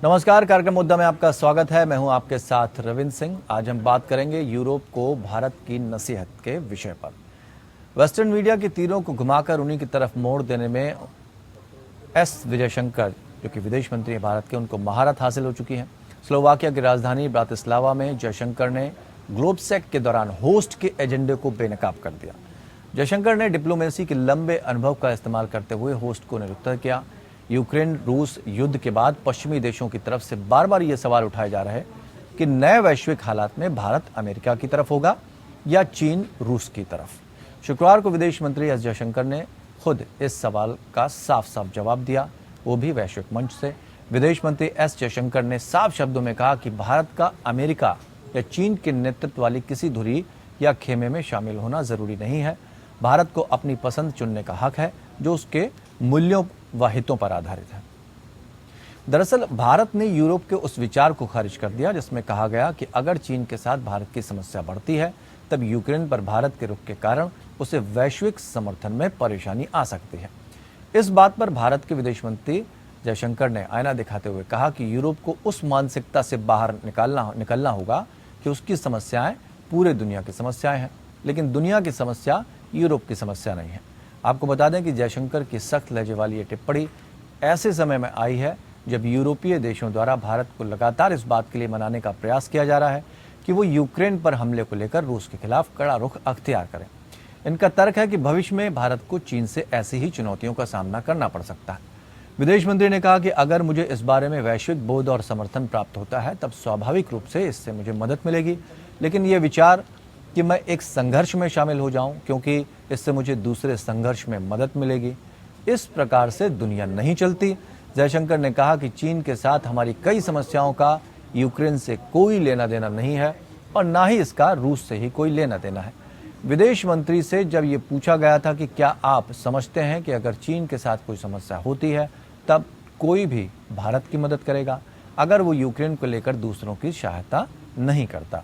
नमस्कार, कार्यक्रम मुद्दा में आपका स्वागत है। मैं हूं आपके साथ रविंद्र सिंह। आज हम बात करेंगे यूरोप को भारत की नसीहत के विषय पर। वेस्टर्न मीडिया के तीरों को घुमाकर उन्हीं की तरफ मोड़ देने में एस जयशंकर, जो कि विदेश मंत्री हैं भारत के, उनको महारत हासिल हो चुकी है। स्लोवाकिया की राजधानी ब्रातिस्लावा में जयशंकर ने ग्लोबसेक के दौरान होस्ट के एजेंडे को बेनकाब कर दिया। जयशंकर ने डिप्लोमेसी के लंबे अनुभव का इस्तेमाल करते हुए होस्ट को निरुत्तर किया। यूक्रेन रूस युद्ध के बाद पश्चिमी देशों की तरफ से बार बार ये सवाल उठाए जा रहे हैं कि नए वैश्विक हालात में भारत अमेरिका की तरफ होगा या चीन रूस की तरफ। शुक्रवार को विदेश मंत्री एस जयशंकर ने खुद इस सवाल का साफ साफ जवाब दिया, वो भी वैश्विक मंच से। विदेश मंत्री एस जयशंकर ने साफ शब्दों में कहा कि भारत का अमेरिका या चीन के नेतृत्व वाली किसी धुरी या खेमे में शामिल होना जरूरी नहीं है। भारत को अपनी पसंद चुनने का हक है जो उसके मूल्यों व हितों पर आधारित है। दरअसल भारत ने यूरोप के उस विचार को खारिज कर दिया जिसमें कहा गया कि अगर चीन के साथ भारत की समस्या बढ़ती है तब यूक्रेन पर भारत के रुख के कारण उसे वैश्विक समर्थन में परेशानी आ सकती है। इस बात पर भारत के विदेश मंत्री जयशंकर ने आईना दिखाते हुए कहा कि यूरोप को उस मानसिकता से बाहर निकलना होगा कि उसकी समस्याएं पूरे दुनिया की समस्याएं हैं, लेकिन दुनिया की समस्या यूरोप की समस्या नहीं है। आपको बता दें कि जयशंकर की सख्त लहजे वाली ये टिप्पणी ऐसे समय में आई है जब यूरोपीय देशों द्वारा भारत को लगातार इस बात के लिए मनाने का प्रयास किया जा रहा है कि वो यूक्रेन पर हमले को लेकर रूस के खिलाफ कड़ा रुख अख्तियार करें। इनका तर्क है कि भविष्य में भारत को चीन से ऐसी ही चुनौतियों का सामना करना पड़ सकता है। विदेश मंत्री ने कहा कि अगर मुझे इस बारे में वैश्विक बोध और समर्थन प्राप्त होता है तब स्वाभाविक रूप से इससे मुझे मदद मिलेगी, लेकिन ये विचार कि मैं एक संघर्ष में शामिल हो जाऊं क्योंकि इससे मुझे दूसरे संघर्ष में मदद मिलेगी, इस प्रकार से दुनिया नहीं चलती। जयशंकर ने कहा कि चीन के साथ हमारी कई समस्याओं का यूक्रेन से कोई लेना देना नहीं है और ना ही इसका रूस से ही कोई लेना देना है। विदेश मंत्री से जब ये पूछा गया था कि क्या आप समझते हैं कि अगर चीन के साथ कोई समस्या होती है तब कोई भी भारत की मदद करेगा अगर वो यूक्रेन को लेकर दूसरों की सहायता नहीं करता।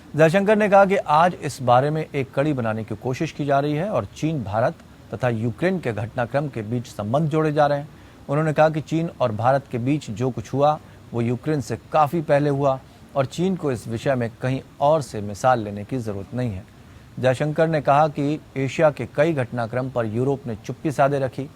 जयशंकर ने कहा कि आज इस बारे में एक कड़ी बनाने की कोशिश की जा रही है और चीन भारत तथा यूक्रेन के घटनाक्रम के बीच संबंध जोड़े जा रहे हैं। उन्होंने कहा कि चीन और भारत के बीच जो कुछ हुआ वो यूक्रेन से काफ़ी पहले हुआ और चीन को इस विषय में कहीं और से मिसाल लेने की ज़रूरत नहीं है। जयशंकर ने कहा कि एशिया के कई घटनाक्रम पर यूरोप ने चुप्पी साधे रखी।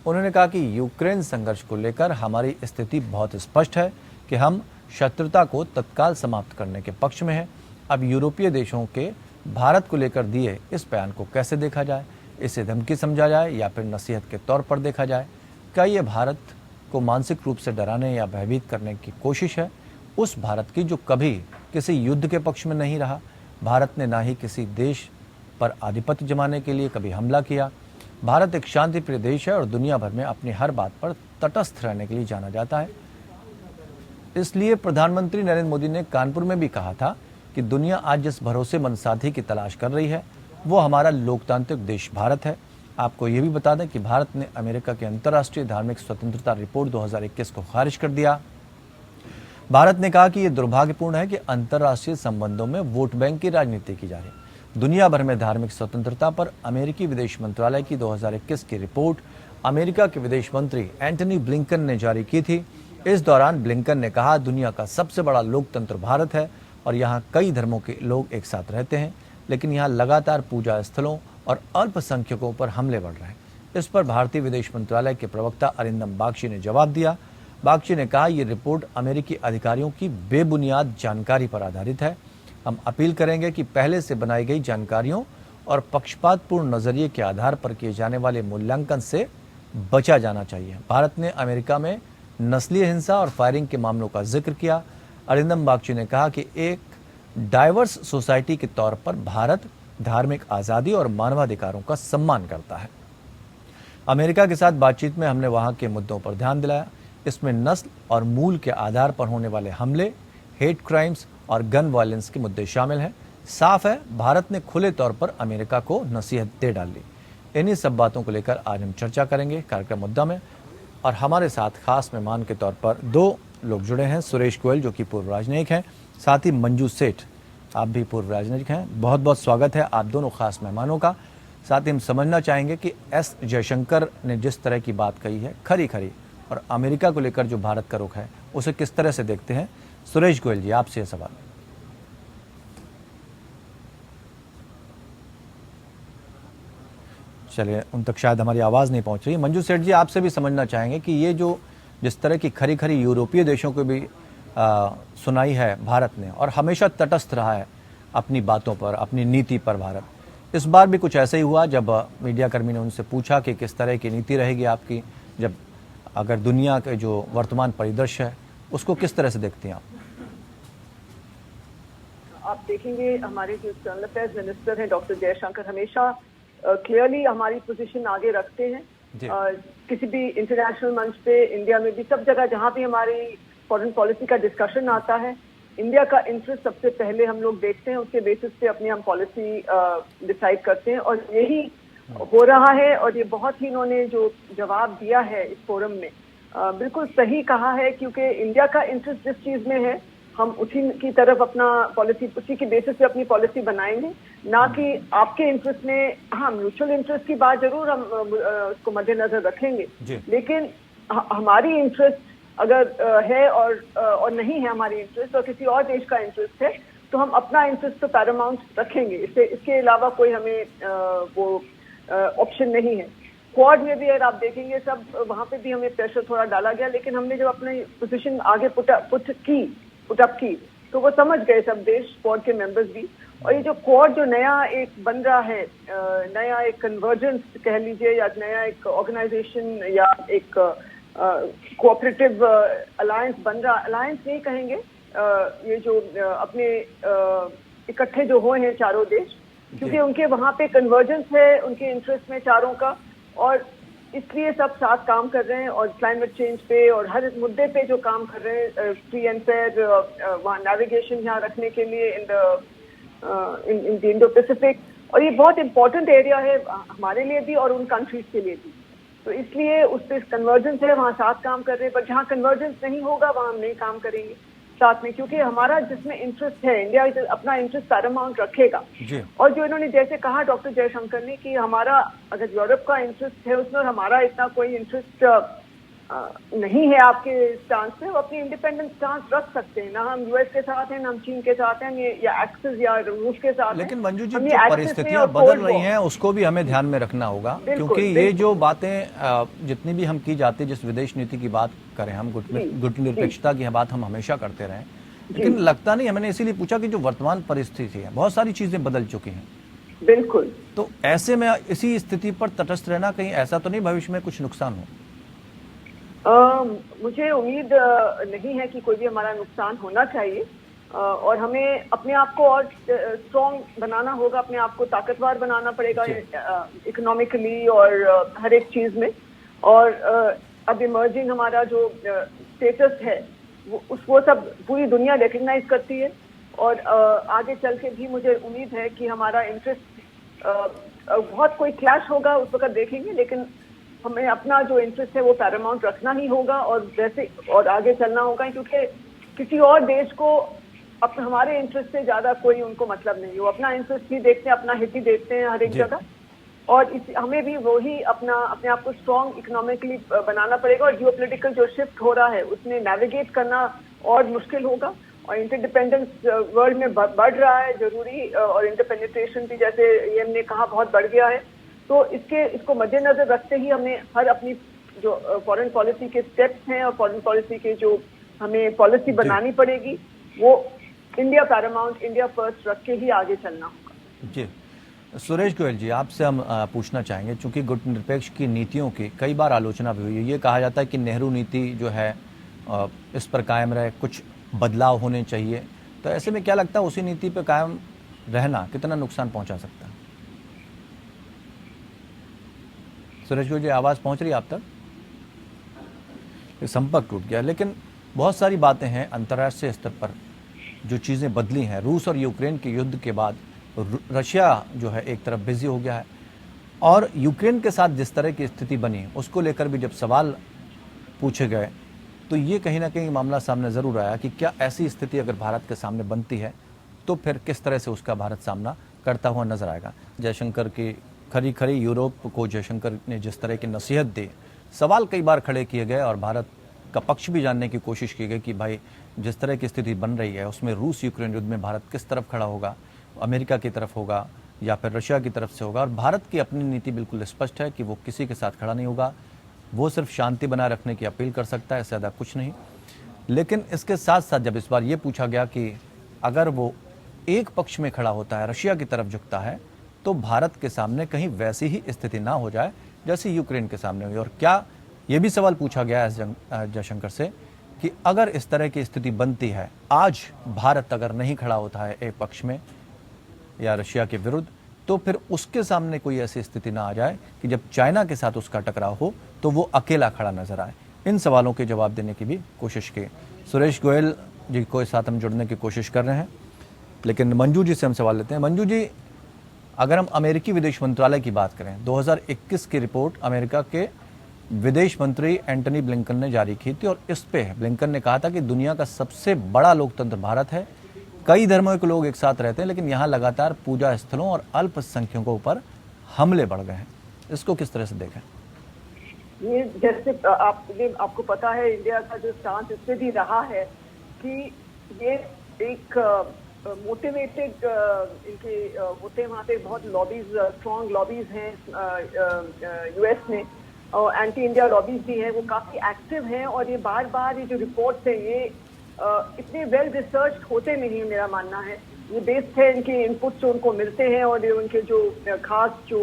उन्होंने कहा कि यूक्रेन संघर्ष को लेकर हमारी स्थिति बहुत स्पष्ट है कि हम शत्रुता को तत्काल समाप्त करने के पक्ष में हैं। अब यूरोपीय देशों के भारत को लेकर दिए इस बयान को कैसे देखा जाए, इसे धमकी समझा जाए या फिर नसीहत के तौर पर देखा जाए? क्या ये भारत को मानसिक रूप से डराने या भयभीत करने की कोशिश है? उस भारत की जो कभी किसी युद्ध के पक्ष में नहीं रहा। भारत ने ना ही किसी देश पर आधिपत्य जमाने के लिए कभी हमला किया। भारत एक शांतिप्रिय देश है और दुनिया भर में अपनी हर बात पर तटस्थ रहने के लिए जाना जाता है। इसलिए प्रधानमंत्री नरेंद्र मोदी ने कानपुर में भी कहा था कि दुनिया आज जिस भरोसेमंद साथी की तलाश कर रही है वो हमारा लोकतांत्रिक देश भारत है। आपको ये भी बता दें कि भारत ने अमेरिका की अंतर्राष्ट्रीय धार्मिक स्वतंत्रता रिपोर्ट 2021 को खारिज कर दिया। भारत ने कहा कि ये दुर्भाग्यपूर्ण है कि अंतर्राष्ट्रीय संबंधों में वोट बैंक की राजनीति की जा रही है। दुनिया भर में धार्मिक स्वतंत्रता पर अमेरिकी विदेश मंत्रालय की 2021 की रिपोर्ट अमेरिका के विदेश मंत्री एंटनी ब्लिंकन ने जारी की थी। इस दौरान ब्लिंकन ने कहा, दुनिया का सबसे बड़ा लोकतंत्र भारत है और यहाँ कई धर्मों के लोग एक साथ रहते हैं, लेकिन यहाँ लगातार पूजा स्थलों और अल्पसंख्यकों पर हमले बढ़ रहे हैं। इस पर भारतीय विदेश मंत्रालय के प्रवक्ता अरिंदम बागची ने जवाब दिया। बागची ने कहा, ये रिपोर्ट अमेरिकी अधिकारियों की बेबुनियाद जानकारी पर आधारित है। हम अपील करेंगे कि पहले से बनाई गई जानकारियों और पक्षपातपूर्ण नजरिए के आधार पर किए जाने वाले मूल्यांकन से बचा जाना चाहिए। भारत ने अमेरिका में नस्लीय हिंसा और फायरिंग के मामलों का जिक्र किया। अरिंदम बागची ने कहा कि एक डाइवर्स सोसाइटी के तौर पर भारत धार्मिक आज़ादी और मानवाधिकारों का सम्मान करता है। अमेरिका के साथ बातचीत में हमने वहां के मुद्दों पर ध्यान दिलाया। इसमें नस्ल और मूल के आधार पर होने वाले हमले, हेट क्राइम्स और गन वायलेंस के मुद्दे शामिल हैं। साफ है, भारत ने खुले तौर पर अमेरिका को नसीहत दे डाली। इन्हीं सब बातों को लेकर आज हम चर्चा करेंगे कार्यक्रम मुद्दा में, और हमारे साथ खास मेहमान के तौर पर दो लोग जुड़े हैं। सुरेश गोयल जो कि पूर्व राजनयिक हैं, साथ ही मंजू सेठ, आप भी पूर्व राजनयिक हैं। बहुत बहुत स्वागत है आप दोनों खास मेहमानों का। साथ ही हम समझना चाहेंगे कि एस जयशंकर ने जिस तरह की बात कही है खरी खरी, और अमेरिका को लेकर जो भारत का रुख है उसे किस तरह से देखते हैं। सुरेश गोयल जी, आपसे यह सवाल। चलिए, उन तक शायद हमारी आवाज़ नहीं पहुंच रही। मंजू सेठ जी, आपसे भी समझना चाहेंगे कि ये जो जिस तरह की खरी खरी यूरोपीय देशों को भी सुनाई है भारत ने, और हमेशा तटस्थ रहा है अपनी बातों पर, अपनी नीति पर भारत, इस बार भी कुछ ऐसा ही हुआ जब मीडिया कर्मी ने उनसे पूछा कि किस तरह की नीति रहेगी आपकी, जब अगर दुनिया के जो वर्तमान परिदृश्य है उसको किस तरह से देखती हैं आप? आप देखेंगे हमारे जो एक्सटर्नल अफेयर्स मिनिस्टर हैं डॉक्टर जयशंकर हमेशा क्लियरली हमारी पोजीशन आगे रखते हैं। किसी भी इंटरनेशनल मंच पे, इंडिया में भी, सब जगह जहां भी हमारी फॉरेन पॉलिसी का डिस्कशन आता है, इंडिया का इंटरेस्ट सबसे पहले हम लोग देखते हैं, उसके बेसिस पे अपनी हम पॉलिसी डिसाइड करते हैं, और यही हो रहा है। और ये बहुत ही इन्होंने जो जवाब दिया है इस फोरम में बिल्कुल सही कहा है, क्योंकि इंडिया का इंटरेस्ट जिस चीज में है हम उसी की तरफ अपना पॉलिसी, उसी के बेसिस पे अपनी पॉलिसी बनाएंगे, ना कि आपके इंटरेस्ट में। हाँ, म्यूचुअल इंटरेस्ट की बात जरूर हम उसको मद्देनजर रखेंगे, लेकिन हमारी इंटरेस्ट अगर है और नहीं है हमारी इंटरेस्ट, और किसी और देश का इंटरेस्ट है, तो हम अपना इंटरेस्ट तो पैरामाउंट रखेंगे। इसके अलावा कोई हमें वो ऑप्शन नहीं है। क्वाड में भी अगर आप देखेंगे, सब वहां पे भी हमें प्रेशर थोड़ा डाला गया, लेकिन हमने जब अपनी पोजीशन आगे पुटअप की तो वो समझ गए सब देश, क्वाड के मेंबर्स भी। और ये जो क्वाड जो नया एक बन रहा है, नया एक कन्वर्जेंस कह लीजिए, या नया एक ऑर्गेनाइजेशन, या एक कोऑपरेटिव अलायंस बन रहा, अलायंस नहीं कहेंगे, ये जो अपने इकट्ठे जो हुए हैं चारों देश, क्योंकि उनके वहां पे कन्वर्जेंस है उनके इंटरेस्ट में चारों का, और इसलिए सब साथ काम कर रहे हैं। और क्लाइमेट चेंज पे और हर मुद्दे पे जो काम कर रहे हैं, फ्री एंड फेयर वहाँ नेविगेशन यहाँ रखने के लिए इन द इंडो पैसिफिक, और ये बहुत इंपॉर्टेंट एरिया है हमारे लिए भी और उन कंट्रीज के लिए भी। तो इसलिए उस पर कन्वर्जेंस है, वहाँ साथ काम कर रहे हैं। पर जहाँ कन्वर्जेंस नहीं होगा वहाँ हम नहीं काम करेंगे साथ में, क्योंकि हमारा जिसमें इंटरेस्ट है, इंडिया अपना इंटरेस्ट पैरामाउंट रखेगा। और जो इन्होंने जैसे कहा डॉक्टर जयशंकर ने कि हमारा अगर यूरोप का इंटरेस्ट है उसमें, और हमारा इतना कोई इंटरेस्ट नहीं है आपके स्टांस पे, वो अपनी इंडिपेंडेंट स्टांस रख सकते हैं। ना हम यूएस के साथ हैं, ना हम चीन के साथ हैं, या एक्सिस या रूस के साथ। लेकिन मंजू जी, जो परिस्थितियां बदल रही हैं उसको भी हमें ध्यान में रखना होगा, क्योंकि ये जो बातें जितनी भी हम की जाती है, जिस विदेश नीति की बात करें हम, गुटनिरपेक्षता की बात हम हमेशा करते रहे, लेकिन लगता नहीं, मैंने इसीलिए पूछा कि जो वर्तमान परिस्थिति है, बहुत सारी चीजें बदल चुकी हैं। बिल्कुल। तो ऐसे में इसी स्थिति पर तटस्थ रहना, कहीं ऐसा तो नहीं भविष्य में कुछ नुकसान हो? मुझे उम्मीद नहीं है कि कोई भी हमारा नुकसान होना चाहिए, और हमें अपने आप को और स्ट्रॉन्ग बनाना होगा, अपने आप को ताकतवर बनाना पड़ेगा इकोनॉमिकली और हर एक चीज में। और अब इमर्जिंग हमारा जो स्टेटस है वो सब पूरी दुनिया रिकग्नाइज करती है, और आगे चल के भी मुझे उम्मीद है कि हमारा इंटरेस्ट बहुत कोई क्लैश होगा उस वक्त देखेंगे, लेकिन हमें अपना जो इंटरेस्ट है वो पैरामाउंट रखना ही होगा, और आगे चलना होगा, क्योंकि किसी और देश को अपने हमारे इंटरेस्ट से ज्यादा कोई उनको मतलब नहीं। वो अपना इंटरेस्ट ही देखते हैं, अपना हित ही देखते हैं हर एक जगह, और हमें भी वही अपने आप को स्ट्रॉन्ग इकोनॉमिकली बनाना पड़ेगा। और जियोपॉलिटिकल जो शिफ्ट हो रहा है उसमें नेविगेट करना और मुश्किल होगा, और इंटरडिपेंडेंस वर्ल्ड में बढ़ रहा है जरूरी, और इंटरपेनिट्रेशन भी, जैसे ये हमने कहा, बहुत बढ़ गया है। तो इसको मद्देनजर रखते ही हमें हर अपनी जो फॉरेन पॉलिसी के स्टेप्स हैं और फॉरेन पॉलिसी के जो हमें पॉलिसी बनानी पड़ेगी, वो इंडिया पैरामाउंट, इंडिया फर्स्ट रख के ही आगे चलना होगा। जी, सुरेश गोयल जी, आपसे हम पूछना चाहेंगे, चूंकि गुटनिरपेक्ष की नीतियों की कई बार आलोचना भी हुई है, ये कहा जाता है कि नेहरू नीति जो है इस पर कायम रहे, कुछ बदलाव होने चाहिए, तो ऐसे में क्या लगता है उसी नीति पर कायम रहना कितना नुकसान पहुंचा सकता है? सुरेश गोयल जी, आवाज पहुंच रही है आप तक? संपर्क टूट गया। लेकिन बहुत सारी बातें हैं अंतर्राष्ट्रीय स्तर पर जो चीजें बदली हैं। रूस और यूक्रेन के युद्ध के बाद रशिया जो है एक तरफ बिजी हो गया है, और यूक्रेन के साथ जिस तरह की स्थिति बनी उसको लेकर भी जब सवाल पूछे गए, तो ये कहीं ना कहीं मामला सामने जरूर आया कि क्या ऐसी स्थिति अगर भारत के सामने बनती है तो फिर किस तरह से उसका भारत सामना करता हुआ नजर आएगा। जयशंकर की खरी खरी यूरोप को जयशंकर ने जिस तरह की नसीहत दी, सवाल कई बार खड़े किए गए, और भारत का पक्ष भी जानने की कोशिश की गई कि भाई जिस तरह की स्थिति बन रही है उसमें रूस यूक्रेन युद्ध में भारत किस तरफ खड़ा होगा, अमेरिका की तरफ होगा या फिर रशिया की तरफ से होगा। और भारत की अपनी नीति बिल्कुल स्पष्ट है कि वो किसी के साथ खड़ा नहीं होगा, वो सिर्फ शांति बनाए रखने की अपील कर सकता है, इससे ज़्यादा कुछ नहीं। लेकिन इसके साथ साथ जब इस बार ये पूछा गया कि अगर वो एक पक्ष में खड़ा होता है, रशिया की तरफ झुकता है, तो भारत के सामने कहीं वैसी ही स्थिति ना हो जाए जैसे यूक्रेन के सामने हुई। और क्या ये भी सवाल पूछा गया है जयशंकर से कि अगर इस तरह की स्थिति बनती है, आज भारत अगर नहीं खड़ा होता है एक पक्ष में या रशिया के विरुद्ध, तो फिर उसके सामने कोई ऐसी स्थिति ना आ जाए कि जब चाइना के साथ उसका टकराव हो तो वो अकेला खड़ा नजर आए। इन सवालों के जवाब देने की भी कोशिश की। सुरेश गोयल जी को साथ हम जुड़ने की कोशिश कर रहे हैं, लेकिन मंजू जी से हम सवाल लेते हैं। मंजू जी, अगर हम अमेरिकी विदेश मंत्रालय की बात करें, 2021 की रिपोर्ट अमेरिका के विदेश मंत्री एंटनी ब्लिंकन ने जारी की थी और इस पे ब्लिंकन ने कहा था कि दुनिया का सबसे बड़ा लोकतंत्र भारत है, कई धर्मों के लोग एक साथ रहते हैं, लेकिन यहाँ लगातार पूजा स्थलों और अल्पसंख्यकों पर हमले बढ़ गए हैं। इसको किस तरह से देखें? ये जैसे आपको पता है, इंडिया का जो स्टांस इससे भी रहा है कि ये एक मोटिवेटेड इनके होते हैं, वहाँ पे बहुत लॉबीज, स्ट्रॉन्ग लॉबीज हैं यूएस में, और एंटी इंडिया लॉबीज भी हैं, वो काफी एक्टिव हैं। और ये बार बार ये जो रिपोर्ट्स हैं ये इतने वेल रिसर्च होते नहीं, मेरा मानना है। ये बेस्ड है इनके इनपुट जो उनको मिलते हैं और उनके जो खास जो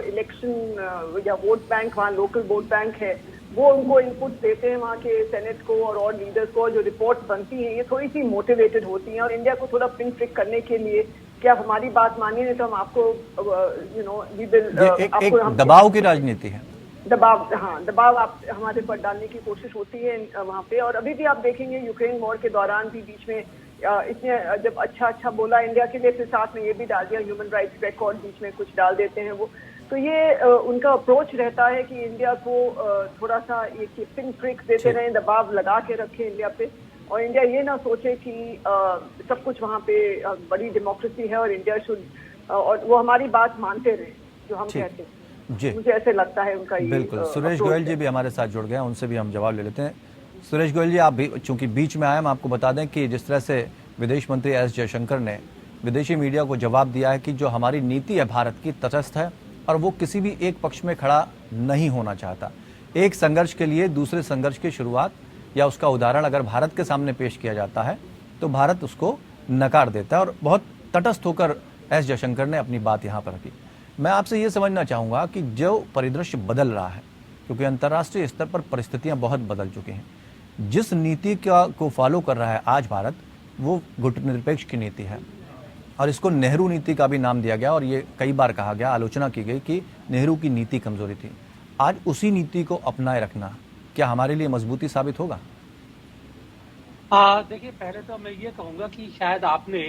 इलेक्शन या वोट बैंक, वहाँ लोकल वोट बैंक है, वो उनको इनपुट देते हैं वहाँ के सेनेट को और लीडर्स को। और जो रिपोर्ट बनती हैं ये थोड़ी सी मोटिवेटेड होती हैं और इंडिया को थोड़ा पिन ट्रिक करने के लिए कि आप हमारी बात मानिए नहीं तो हम आपको वी विल दबाव की राजनीति है, दबाव आप हमारे पर डालने की कोशिश होती है वहाँ पे। और अभी भी आप देखेंगे यूक्रेन वॉर के दौरान भी बीच में इसने जब अच्छा बोला इंडिया के लिए, फिर साथ में ये भी डाल दिया ह्यूमन राइट्स रिकॉर्ड, बीच में कुछ डाल देते हैं वो। तो ये उनका अप्रोच रहता है कि इंडिया को थोड़ा सा ये पिन ट्रिक्स देते रहे, दबाव लगा के रखें इंडिया पे, और इंडिया ये ना सोचे कि सब कुछ वहाँ पे बड़ी डेमोक्रेसी है और इंडिया शुड, और वो हमारी बात मानते रहे जो हम कहते हैं। जी, मुझे ऐसे लगता है उनका ये बिल्कुल। सुरेश गोयल जी भी हमारे साथ जुड़ गए हैं, उनसे भी हम जवाब ले लेते हैं। सुरेश गोयल जी, आप भी चूंकि बीच में आए, हम आपको बता दें कि जिस तरह से विदेश मंत्री एस जयशंकर ने विदेशी मीडिया को जवाब दिया है कि जो हमारी नीति है भारत की तटस्थ है और वो किसी भी एक पक्ष में खड़ा नहीं होना चाहता। एक संघर्ष के लिए दूसरे संघर्ष की शुरुआत या उसका उदाहरण अगर भारत के सामने पेश किया जाता है तो भारत उसको नकार देता है, और बहुत तटस्थ होकर एस जयशंकर ने अपनी बात यहाँ पर रखी। मैं आपसे ये समझना चाहूँगा कि जो परिदृश्य बदल रहा है, क्योंकि अंतर्राष्ट्रीय स्तर पर परिस्थितियाँ बहुत बदल चुकी हैं, जिस नीति को फॉलो कर रहा है आज भारत, वो गुटनिरपेक्ष की नीति है और इसको नेहरू नीति का भी नाम दिया गया और ये कई बार कहा गया, आलोचना की गई कि नेहरू की नीति कमजोरी थी। आज उसी नीति को अपनाए रखना क्या हमारे लिए मजबूती साबित होगा? देखिए, पहले तो मैं ये कहूंगा कि शायद आपने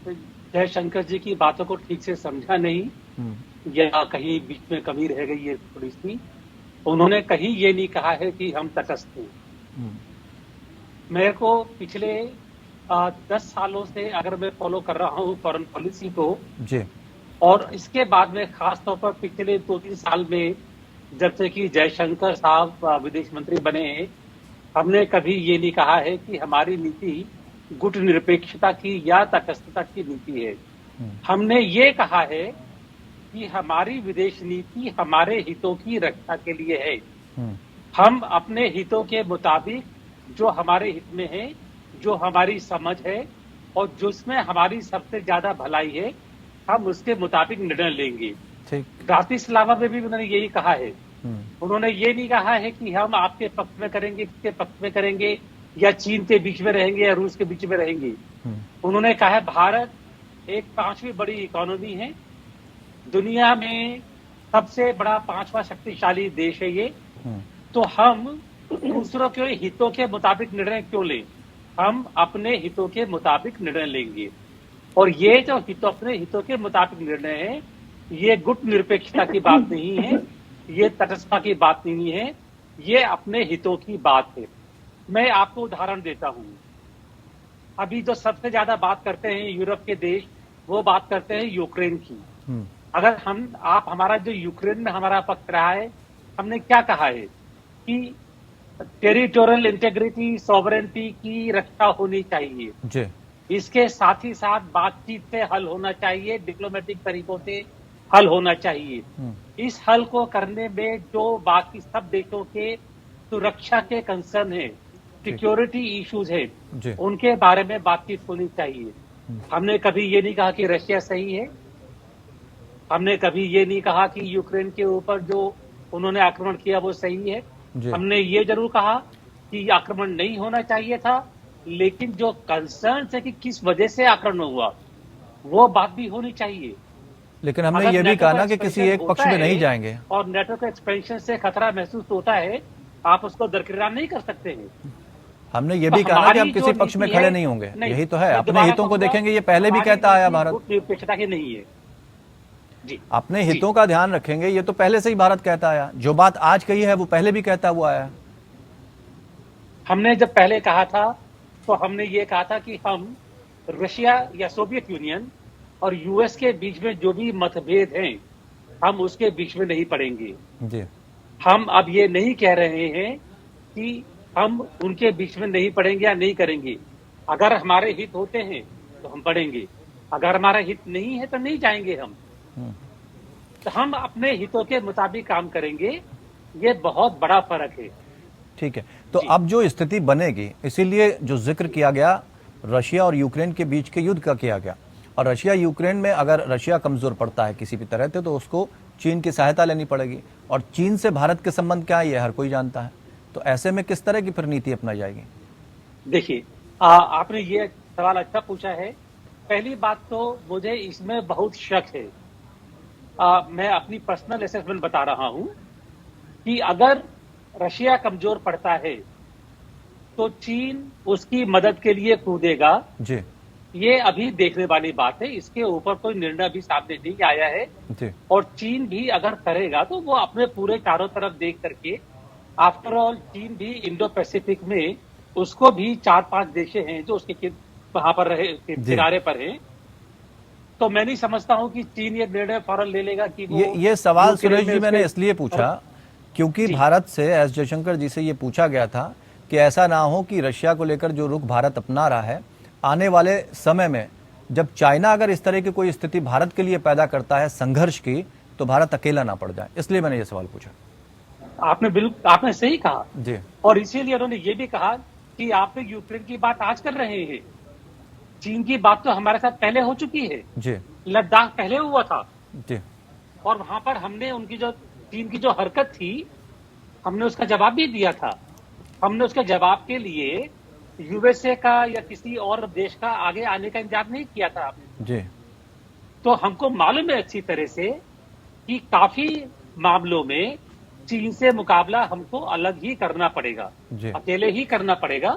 जयशंकर जी की बातों को ठीक से समझा नहीं, या कहीं बीच में कमी रह गई है थोड़ी सी। उन्होंने कहीं ये नहीं कहा है कि हम तटस्थ हैं। मेरे को पिछले 10 सालों से अगर मैं फॉलो कर रहा हूँ फॉरेन पॉलिसी को जी, और इसके बाद में खास तौर पर पिछले 2-3 साल में जब से कि जयशंकर साहब विदेश मंत्री बने हैं, हमने कभी ये नहीं कहा है कि हमारी नीति गुटनिरपेक्षता की या तटस्थता की नीति है। हमने ये कहा है कि हमारी विदेश नीति हमारे हितों की रक्षा के लिए है। हम अपने हितों के मुताबिक, जो हमारे हित में है, जो हमारी समझ है और जिसमें हमारी सबसे ज्यादा भलाई है, हम उसके मुताबिक निर्णय लेंगे। ब्रातिस्लावा में भी उन्होंने यही कहा है। उन्होंने ये नहीं कहा है कि हम आपके पक्ष में करेंगे, किसके पक्ष में करेंगे, या चीन के बीच में रहेंगे या रूस के बीच में रहेंगे। उन्होंने कहा है भारत एक 5वीं बड़ी इकोनॉमी है, दुनिया में सबसे बड़ा 5वां शक्तिशाली देश है ये, तो हम दूसरों के हितों के मुताबिक निर्णय क्यों लें, हम अपने हितों के मुताबिक निर्णय लेंगे। और ये जो अपने हितों के मुताबिक निर्णय है, ये गुट निरपेक्षता की बात नहीं है, ये तटस्थता की बात नहीं है, ये अपने हितों की बात है। मैं आपको उदाहरण देता हूं। अभी जो सबसे ज्यादा बात करते हैं यूरोप के देश, वो बात करते हैं यूक्रेन की। अगर हमारा जो यूक्रेन में हमारा पक्ष रहा है, हमने क्या कहा है कि टेरिटोरियल इंटेग्रिटी, सॉवरेनिटी की रक्षा होनी चाहिए। जी इसके साथ ही साथ बातचीत से हल होना चाहिए, डिप्लोमेटिक तरीकों से हल होना चाहिए। इस हल को करने में जो बाकी सब देशों के सुरक्षा के कंसर्न है, सिक्योरिटी इश्यूज है, जी उनके बारे में बातचीत होनी चाहिए। हमने कभी ये नहीं कहा कि रशिया सही है, हमने कभी ये नहीं कहा कि यूक्रेन के ऊपर जो उन्होंने आक्रमण किया वो सही है। जी हमने ये जरूर कहा कि आक्रमण नहीं होना चाहिए था, लेकिन जो कंसर्न है कि किस वजह से आक्रमण हुआ, वो बात भी होनी चाहिए। लेकिन हमने अगर ये भी नेटो कहा का ना कि किसी expansion एक पक्ष होता में है नहीं जाएंगे। और नेटो के एक्सपेंशन से खतरा महसूस होता है, आप उसको दरकिरार नहीं कर सकते हैं। हमने ये तो भी कहा ना कि हम हमारी किसी जो पक्ष में नीति खड़े है, नहीं होंगे। नहीं, यही तो है, मैं अपने दोबारा हितों को कहूंगा, देखेंगे, ये पहले भी हमारी कहता आया नीति भारत। गुटनिरपेक्षता की नहीं है। जी, अपने हितों का ध्यान रखेंगे, ये तो पहले से ही भारत कहता आया। जो बात आज कही है वो पहले भी कहता हुआ आया। हमने जब पहले कहा था तो हमने ये कहा था कि हम रशिया या सोवियत यूनियन और यूएस के बीच में जो भी मतभेद हैं, हम उसके बीच में नहीं पड़ेंगे। जी हम अब ये नहीं कह रहे हैं कि हम उनके बीच में नहीं पड़ेंगे या नहीं करेंगे। अगर हमारे हित होते हैं तो हम पढ़ेंगे, अगर हमारा हित नहीं है तो नहीं जाएंगे हम। तो हम अपने हितों के मुताबिक काम करेंगे, ये बहुत बड़ा फर्क है। ठीक है, तो अब जो स्थिति बनेगी, इसीलिए जो जिक्र किया गया रशिया और यूक्रेन के बीच के युद्ध का किया गया, और रशिया यूक्रेन में अगर रशिया कमजोर पड़ता है किसी भी तरह से तो उसको चीन की सहायता लेनी पड़ेगी, और चीन से भारत के संबंध क्या है ये हर कोई जानता है। तो ऐसे में किस तरह की फिर नीति अपनाई जाएगी? देखिए, आपने ये सवाल अच्छा पूछा है। पहली बात तो मुझे इसमें बहुत शक है। मैं अपनी पर्सनल असेसमेंट बता रहा हूं कि अगर रशिया कमजोर पड़ता है तो चीन उसकी मदद के लिए कूदेगा। जी ये अभी देखने वाली बात है, इसके ऊपर कोई निर्णय भी सामने नहीं आया है। जी और चीन भी अगर करेगा तो वो अपने पूरे चारों तरफ देख करके, आफ्टर ऑल चीन भी इंडो पैसिफिक में उसको भी 4-5 देश हैं जो उसके वहां पर रहे, किनारे पर हैं। तो मैं नहीं समझता हूं कि चीन ये निर्णय फौरन ले लेगा कि वो ये सवाल यूक्रेन सुरेश में जी मैंने उसके- इसलिए पूछा क्योंकि भारत से एस जयशंकर जी से ये पूछा गया था कि ऐसा ना हो कि रशिया को लेकर जो रुख भारत अपना रहा है, आने वाले समय में जब चाइना अगर इस तरह की कोई स्थिति भारत के लिए पैदा करता है संघर्ष की, तो भारत अकेला ना पड़ जाए। इसलिए मैंने ये सवाल पूछा। आपने सही कहा जी और इसीलिए उन्होंने ये भी कहा कि आप यूक्रेन की बात आज कर रहे हैं, चीन की बात तो हमारे साथ पहले हो चुकी है। जी लद्दाख पहले हुआ था जी और वहां पर हमने उनकी जो चीन की जो हरकत थी, हमने उसका जवाब भी दिया था। हमने उसके जवाब के लिए यूएसए का या किसी और देश का आगे आने का इंतजार नहीं किया था। जी तो हमको मालूम है अच्छी तरह से कि काफी मामलों में चीन से मुकाबला हमको अलग ही करना पड़ेगा, जी अकेले ही करना पड़ेगा,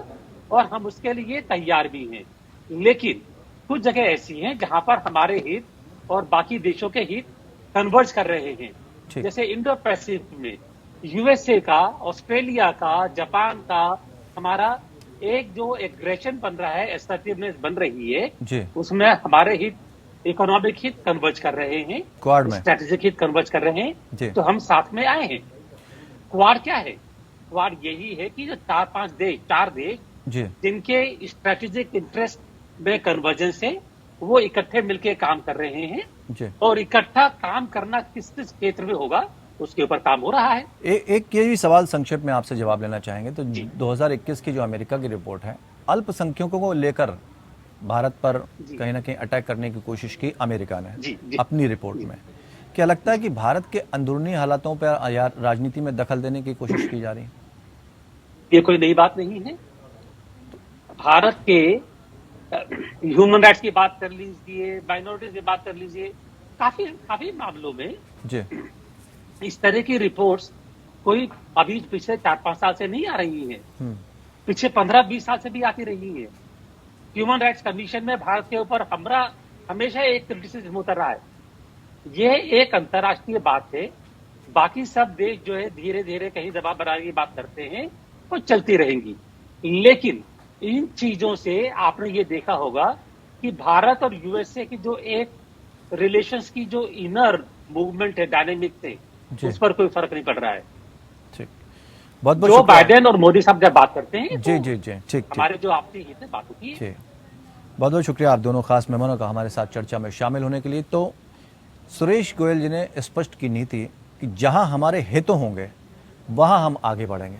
और हम उसके लिए तैयार भी हैं। लेकिन कुछ जगह ऐसी हैं जहां पर हमारे हित और बाकी देशों के हित कन्वर्ज कर रहे हैं। ठीक। जैसे इंडो पैसिफिक में यूएसए का, ऑस्ट्रेलिया का, जापान का, हमारा एक जो एग्रेशन बन रहा है, असर्टिवनेस बन रही है, जी उसमें हमारे हित, इकोनॉमिक हित कन्वर्ज कर रहे हैं, क्वाड में स्ट्रेटेजिक हित कन्वर्ज कर रहे जी। हैं। तो हम साथ में आए हैं। क्वाड क्या है? क्वाड यही है कि जो 4 देश जी जिनके स्ट्रेटेजिक इंटरेस्ट में कन्वर्जेंस है, वो इकट्ठे मिलकर काम कर रहे हैं, जी और इकट्ठा काम करना किस किस क्षेत्र में होगा उसके ऊपर काम हो रहा है। एक ये भी सवाल संक्षेप में आपसे जवाब लेना चाहेंगे। तो 2021 की जो अमेरिका की रिपोर्ट है, अल्पसंख्यकों को लेकर भारत पर कहीं ना कहीं अटैक करने की कोशिश की अमेरिका ने जी, जी, अपनी रिपोर्ट में। क्या लगता है कि भारत के अंदरूनी हालातों पर या राजनीति में दखल देने की कोशिश की जा रही है? ये कोई नई बात नहीं है। भारत के ह्यूमन राइट्स की बात कर लीजिए, माइनॉरिटीज की बात कर लीजिए, काफी मामलों में जी इस तरह की रिपोर्ट्स कोई अभी पिछले 4-5 साल से नहीं आ रही है, पिछले 15-20 साल से भी आती रही है। ह्यूमन राइट्स कमीशन में भारत के ऊपर हमेशा एक क्रिटिसिज्म होता रहा है। यह एक अंतर्राष्ट्रीय बात है। बाकी सब देश जो है धीरे धीरे कहीं दबाव बनाने की बात करते हैं, वो चलती रहेंगी। लेकिन इन चीजों से आपने ये देखा होगा कि भारत और यूएसए की जो एक रिलेशंस की जो इनर मूवमेंट है, डायनेमिक्स है, उस पर कोई फर्क नहीं पड़ रहा है। ठीक, बहुत बहुत जो शुक्रिया। बाइडेन और मोदी साहब जब बात करते हैं जी तो जी जी, ठीक ठीक हमारे जो आपसी हित है बात होती है। जी, बहुत बहुत शुक्रिया आप दोनों खास मेहमानों का हमारे साथ चर्चा में शामिल होने के लिए। तो सुरेश गोयल जी ने स्पष्ट की नीति कि जहां हमारे हित होंगे वहां हम आगे बढ़ेंगे,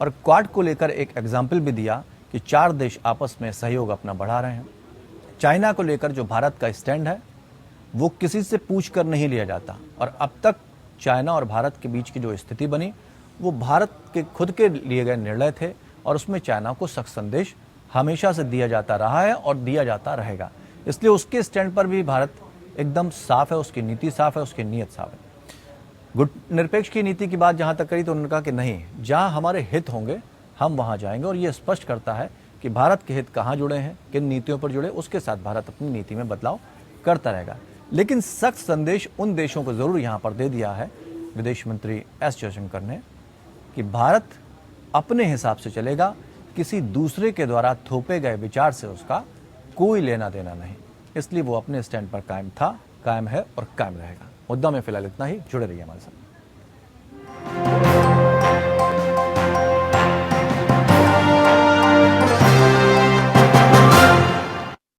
और क्वाड को लेकर एक एग्जाम्पल भी दिया कि 4 देश आपस में सहयोग अपना बढ़ा रहे हैं। चाइना को लेकर जो भारत का स्टैंड है वो किसी से पूछ कर नहीं लिया जाता, और अब तक चाइना और भारत के बीच की जो स्थिति बनी वो भारत के खुद के लिए गए निर्णय थे, और उसमें चाइना को सख्त संदेश हमेशा से दिया जाता रहा है और दिया जाता रहेगा। इसलिए उसके स्टैंड पर भी भारत एकदम साफ है, उसकी नीति साफ है, उसकी नीयत साफ है। गुटनिरपेक्ष की नीति की बात जहां तक करी तो उन्होंने कहा कि नहीं, जहां हमारे हित होंगे हम वहां जाएंगे, और ये स्पष्ट करता है कि भारत के हित कहां जुड़े हैं, किन नीतियों पर जुड़े, उसके साथ भारत अपनी नीति में बदलाव करता रहेगा। लेकिन सख्त संदेश उन देशों को जरूर यहां पर दे दिया है विदेश मंत्री एस जयशंकर ने कि भारत अपने हिसाब से चलेगा, किसी दूसरे के द्वारा थोपे गए विचार से उसका कोई लेना देना नहीं। इसलिए वो अपने स्टैंड पर कायम था, कायम है और कायम रहेगा। मुद्दा में फिलहाल इतना ही। जुड़े रहिए हमारे साथ।